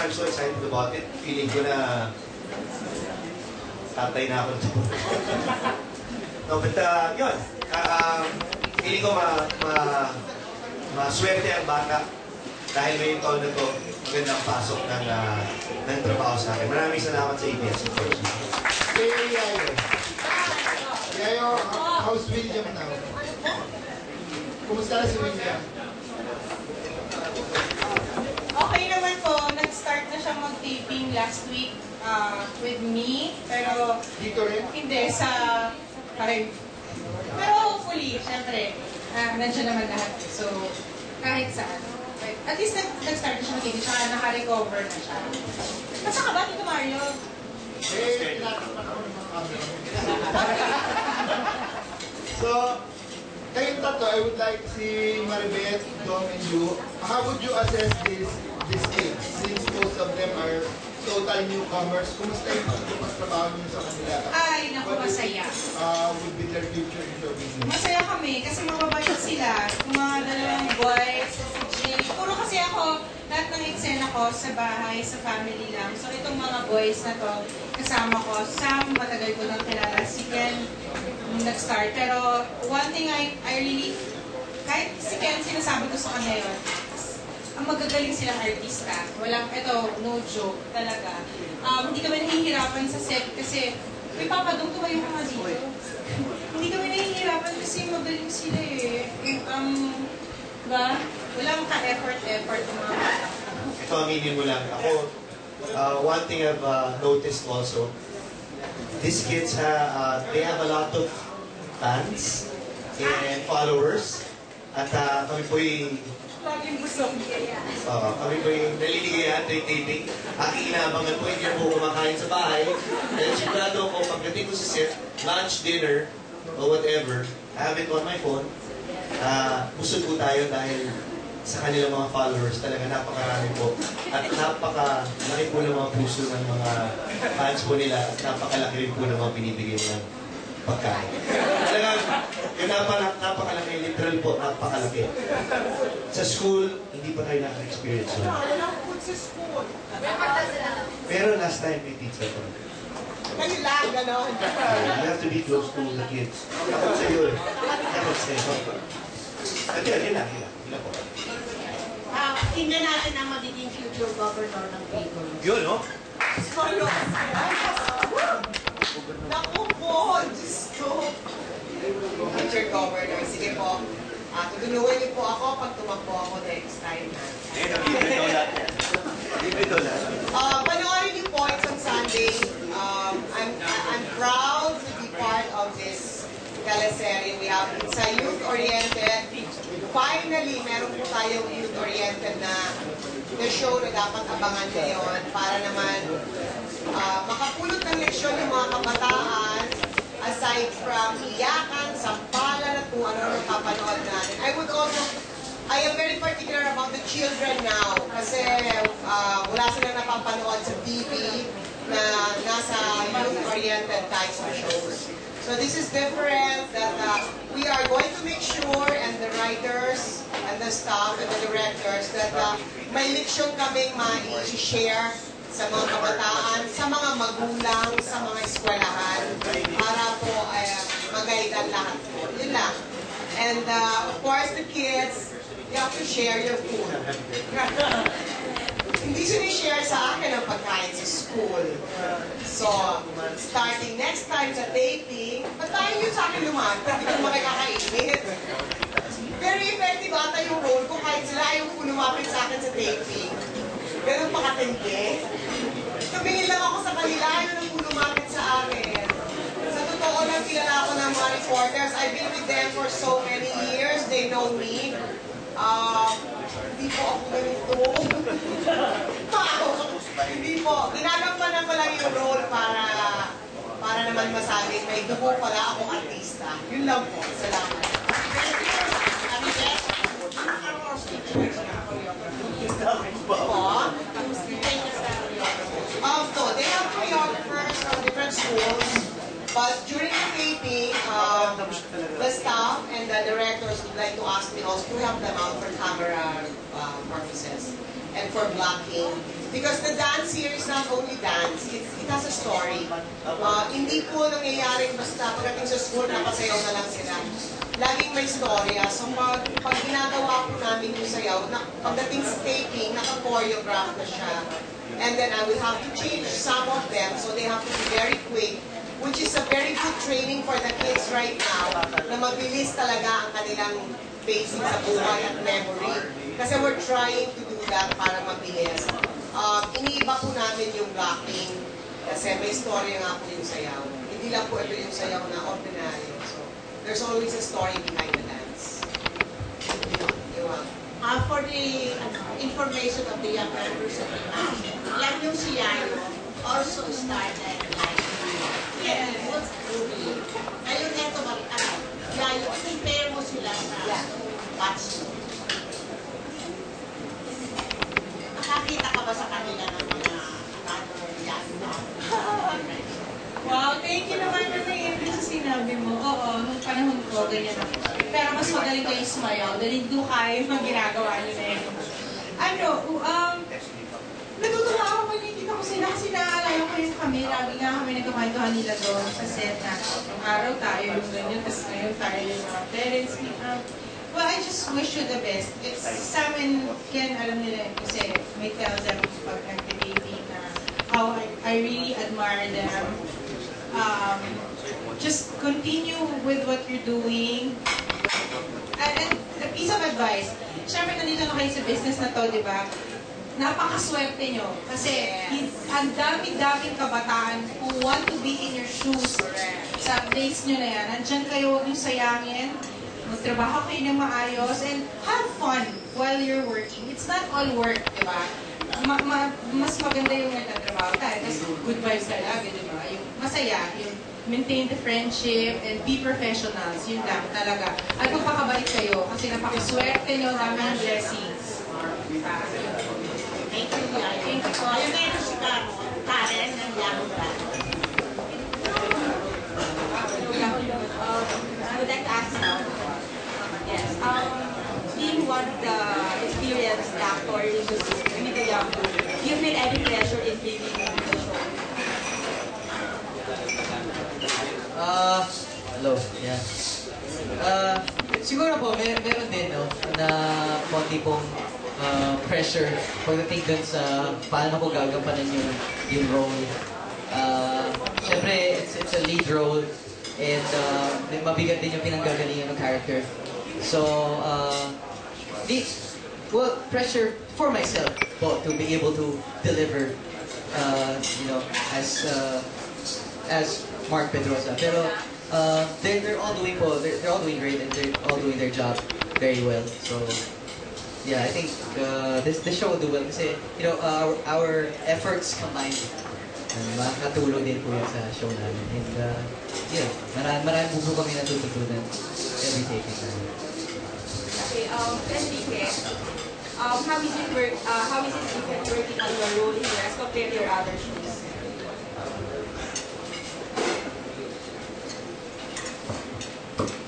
I'm so excited about it. Feeling ko na tatay na ako dito. No, but yun. Feeling ko maswerte ang bata dahil ngayong taon na to, magandang pasok ng trabaho sa akin. Maraming salamat sa ABS. Hey, Yayo, how's William now? Kumusta na si William? Okay naman po. Nag-start na siya mag-taping last week with me. Pero Dito rin? hindi sa kahit. Pero hopefully, syempre, nandiyan naman lahat. So, kahit saan. At least nag-start na siya mag-taping. Siya naka-recover na siya. At saka ba, Tito Mario? Eh, tinatakpan ako ng mga camera. So, kayong tatlo, I would like si Maribeth, Dom, and you. How would you assess this case? Since most of them are total newcomers, kumusta yung pagtrabaho niyo sa kanila? Ay, naku, masaya. Would be their future in your business? Masaya kami kasi mababait sila. Yung mga dalawang boys, si Jill. Puro kasi ako, lahat ng eksena ko sa bahay, sa family lang. So itong mga boys na to, kasama ko. Sam, matagal ko nang kilala. Si Ken, nag-start. Pero one thing I really, kahit si Ken, sinasabi ko sa kanya yun, ang magagaling silang artista. Walang, ito, no joke, talaga. Hindi kami nahihirapan sa set kasi, may papadong tumayo ka nga dito. Hindi kami nahihirapan kasi magaling sila eh. Diba? Walang ka-effort ang mga bata. Ito, aminin mo lang. Ako, one thing I've noticed also, these kids, they have a lot of fans and followers. At kami po'y Laging busog. kami po'y naliligayan, taping. Aking inaabangan po, hindi po kumakain sa bahay. Dahil sigurado ko, pagdating ko sa set, lunch, dinner, or whatever, I have it on my phone. Busog po tayo dahil sa kanilang mga followers, talaga napakarami po. At napakalaki po ng mga puso ng mga fans po nila at napakalaki rin po ng mga binibigay ng pagkain. Talagang, yung napakalaki, literal po, napakalaki. Sa school, hindi pa tayo naka-experience yun. Pero last time, may pizza po. Kanila, gano'n. You have to be close to the kids. Dapat sa'yo eh. Dapat sa'yo. At yun lang po. Tingnan natin ang magiging future governor ng Bicol. Yun, no? Solo. Naku po, Diyos ko. Future governor, sige po. Tutulungan niyo po ako pag tumakbo ako next time. Libre dola. Panoorin niyo po, it's on Sunday. I'm proud to be part of this teleserye. We have, it's a youth-oriented. Finally, meron po tayong youth-oriented na show na dapat abangan ngayon para naman makapulot ng leksyon ng mga kabataan aside from iyakan, sampalan at kung ano napapanood natin. I am very particular about the children now kasi wala silang napapanood sa TV na nasa youth-oriented types of shows. So this is different that we are going to make sure, and the writers and the staff and the directors, that may leksyon kaming ma-share sa mga kabataan, sa mga magulang, sa mga eskwelahan, para po mag-guidean lahat po. Yun lang. And of course, the kids, you have to share your food. Hindi sinishare sa akin ang pagkain sa school. So, starting next time sa taping, ba't tayo yun sa akin naman? Hindi ko makikakainit. Very effective ata yung role ko kahit sila ayaw po lumapit sa akin sa taping. Ganun pa katindi. Tumingin lang ako sa kanila, ayaw nang po lumapit sa akin. Sa totoo lang, kilala ako ng mga reporters. I've been with them for so many years. They know me. Hindi po ako ganito. Hindi po. Ginagampanan ko lang yung role para naman masabing may dugo pala akong artista. Yun lang po. Salamat. They have choreographers from different schools. But during the taping, the staff and the directors would like to ask me also to help them out for camera purposes. and for blocking. Because the dance here is not only dance, it has a story. Hindi po nangyayari basta pagdating sa school, napasayaw na lang sila. Laging may storya. So pag ginagawa po namin yung sayaw, pagdating sa taping, naka-choreograph na siya. And then I will have to change some of them, so they have to be very quick, which is a very good training for the kids right now, na mabilis talaga ang kanilang basic sa buhay at memory. Kasi we're trying to do that para mabilis. Iniiba po namin yung blocking kasi may story nga po yung sayaw. Hindi lang po ito yung sayaw na ordinary. So, there's always a story behind the dance. For the information of the young members of the band, yan yung si Yayo also started like what's movie. Ayun, eto Yayo, compare mo sila sa batch. Nakakita ka ba sa kanila ng mga Wow, thank you naman na naiintin sa sinabi mo. Oo, nung panahon ko, ganyan ako. Pero mas magaling kayo sumayaw dahil hindi kayo mga ginagawa nyo na yun. Natutuwa ako pag nakikita ko sila kasi naaalala ko yung kami. Lagi nga kami nagkakwentuhan nila doon sa set na yung araw tayo yung ganyan, tapos ngayon tayo yung mga parents. Well, I just wish you the best. It's sa amin, Ken, alam nila kasi may tell them pag nag-debating na how I really admire them. Just continue with what you're doing. And a piece of advice, syempre nandito na kayo sa business na to, di ba? Napakaswerte nyo. Kasi ang dami-daming kabataan who want to be in your shoes sa place nyo na yan. Nandyan kayo, huwag nyo sayangin. Magtrabaho kayo ng maayos and have fun while you're working. It's not all work, di ba? Mas maganda yung nagtatrabaho tayo. Kasi good vibes tayo lagi, di ba? Yung masaya, yung maintain the friendship and be professionals. Yun lang talaga. At magpakabait kayo kasi napakaswerte nyo, dami ng blessings. Thank you, Yayo. Thank you po. Ayun ngayon si Karen ng Yahoo Brand. I would like to ask now. Yes. Being one of the experienced actors in the Yahoo, do you feel any pressure in being in the show? Hello. Yeah. Siguro po, meron din, no, na konti pong pressure pagdating dun sa paano ko gagampanan yung role. Siyempre, it's a lead role and mabigat din yung pinanggagalingan ng character. So, pressure for myself po to be able to deliver, as Mark Pedrosa. Pero they're all doing great and they're all doing their job very well. So yeah, I think this show will do well kasi our efforts combined makakatulong din po yun sa show namin. And marami po kami natututunan every taping namin. Okay, Enrique, how is it different working on your role here as compared to your other shows?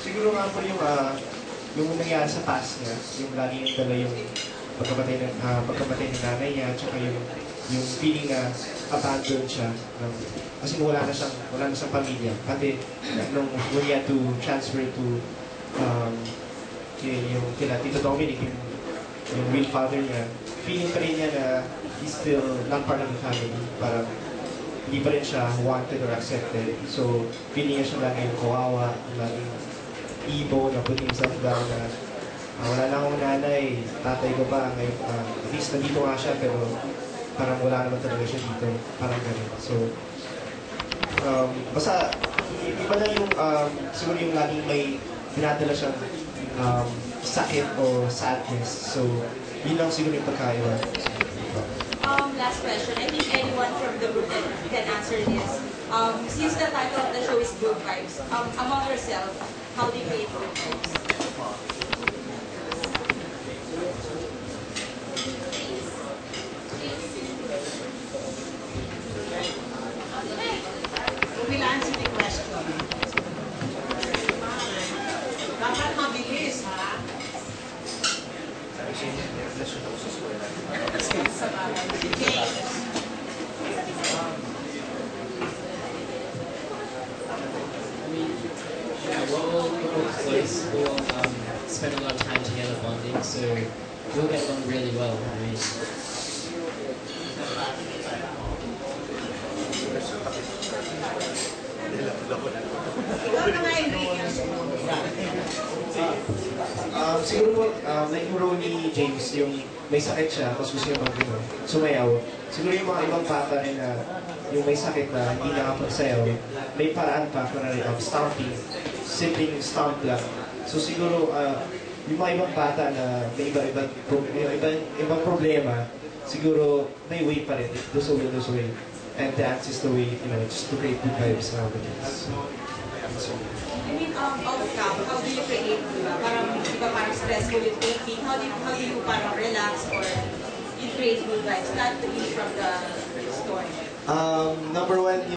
Siguro nga po yung nangyari sa past niya, yung lagi yung dala yung pagkamatay ng nanay niya, tsaka yung feeling na abandoned siya. Kasi wala na siyang pamilya. Pati nung when he had to transfer to yung kila Tito Dominic, yung real father niya, feeling pa rin niya na he's still not part of the family. Parang hindi pa rin siya wanted or accepted. So, feeling niya siya lagi yung kawawa, laging ibo, na put himself down na wala na akong nanay, tatay ko ba, ngayon, at least nandito nga siya, pero parang wala naman talaga siya dito, parang ganun. So, basta, iba na yung, siguro yung laging may dinadala siyang sakit o sadness. So, yun lang siguro yung pagkaiba. Last question. I think anyone from the group can answer this. Since the title of the show is Good Vibes, among yourself, how do you create good vibes? We will answer the question. Dapat mabilis, ha? Okay. Yeah, we'll close. We'll spend a lot of time together bonding, so we'll get along really well. I mean, Ikaw na nga, Enrique. Siguro po, like yung role ni James, yung may sakit siya, tapos gusto niya sumayaw. Siguro yung mga ibang bata rin na yung may sakit na hindi nakapagsayaw, may paraan pa para rin stomping, simpleng stomp lang. So siguro, yung mga ibang bata na may ibang problema, siguro may way pa rin. There's a will, there's a way. And dance is the way, just to create good vibes around the kids. I mean, off cam, how do you create, diba? Parang, diba, parang stressful with taping. How do you parang relax or you create good vibes? Not really from the story. Number one,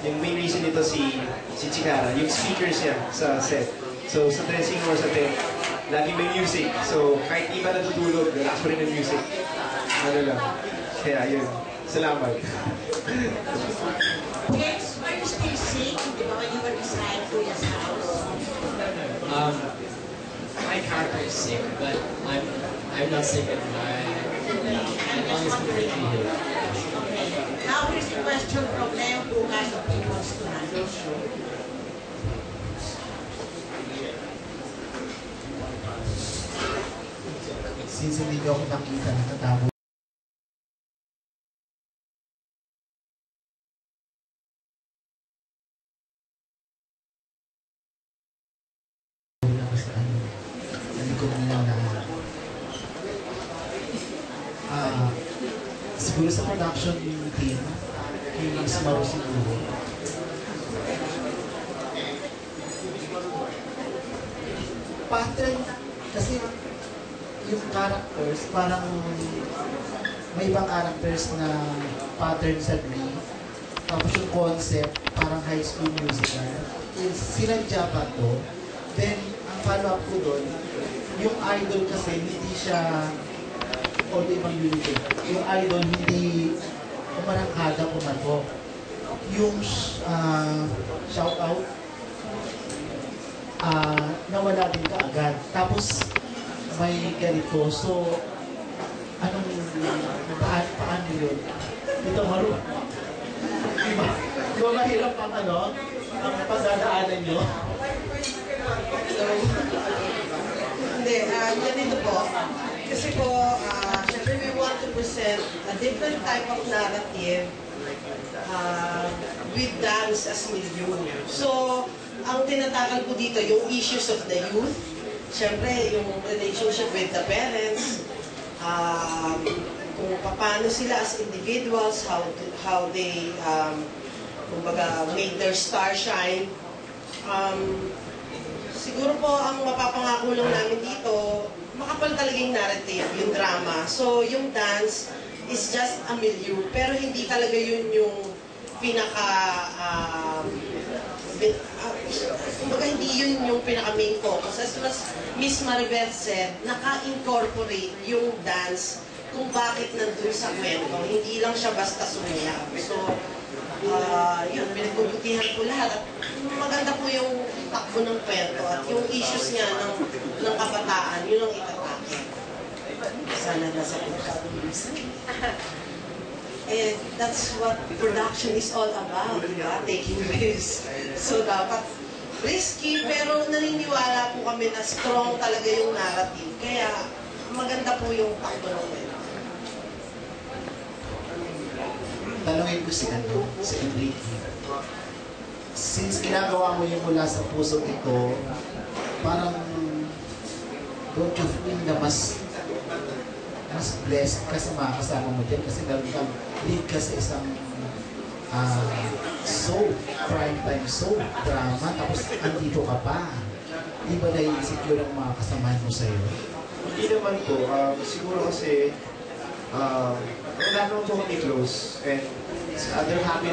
yung main reason nito si Chikara, yung speakers niya sa set. So sa dressing room or sa tent, lagi may music. So kahit iba natutulog, relax pa rin ng music. Ano lang. Kaya yun. Salamat. James, are you still sick? Di ba when you were inside Kuya's house? my character is sick, but I'm not sick at my lung is completely healed. Now here's the question from Leo Bukas of People's Tonight. Since hindi niyo ako nakita, natatabo lang sa likod nila na siguro sa production team, kay Miss Maru siguro. Pattern, kasi yung characters, parang may ibang characters na pattern sa Glee. Tapos yung concept, parang high school musical. Sinadya pa to. Then, ang follow-up ko doon, yung idol kasi hindi siya all ibang unit. Yung idol hindi umarangkada pumato. Yung shout-out, nawala din kaagad. Tapos, may ganito. So, anong, paano yun? Ito, Maru. Diba mahirap ang ang pagdadaanan nyo? Hindi, ganito po. Kasi po, syempre we want to present a different type of narrative with dance as milieu. So, ang tinatakal ko dito, yung issues of the youth, syempre, yung relationship with the parents, kung paano sila as individuals, how they, kumbaga, make their star shine. Siguro po, ang mapapangako lang namin dito, makapal talaga yung narrative, yung drama. So, yung dance is just a milieu, pero hindi talaga yun yung pinaka, kumbaga hindi yun yung pinaka-main focus. As was Miss Maribeth said, naka-incorporate yung dance kung bakit nandun sa kwento. Hindi lang siya basta sumayaw. So, yun, pinagbubutihan ko lahat. At maganda po yung takbo ng kwento at yung issues niya ng kabataan, yun ang itatake. Sana nasa And that's what production is all about, diba? Taking risks. So, dapat risky, pero naniniwala po kami na strong talaga yung narrative. Kaya, maganda po yung takbo ng kwento. Tanungin ko si Enrique. Since ginagawa mo yung mula sa puso ito, parang don't you feel na mas blessed kasi makakasama mo din kasi meron kang lead ka sa isang soap, prime time soap, drama, tapos andito ka pa. Di ba na-insecure ang mga kasamahan mo sa'yo? Hindi naman po. Siguro kasi wala naman po kami close. And they're happy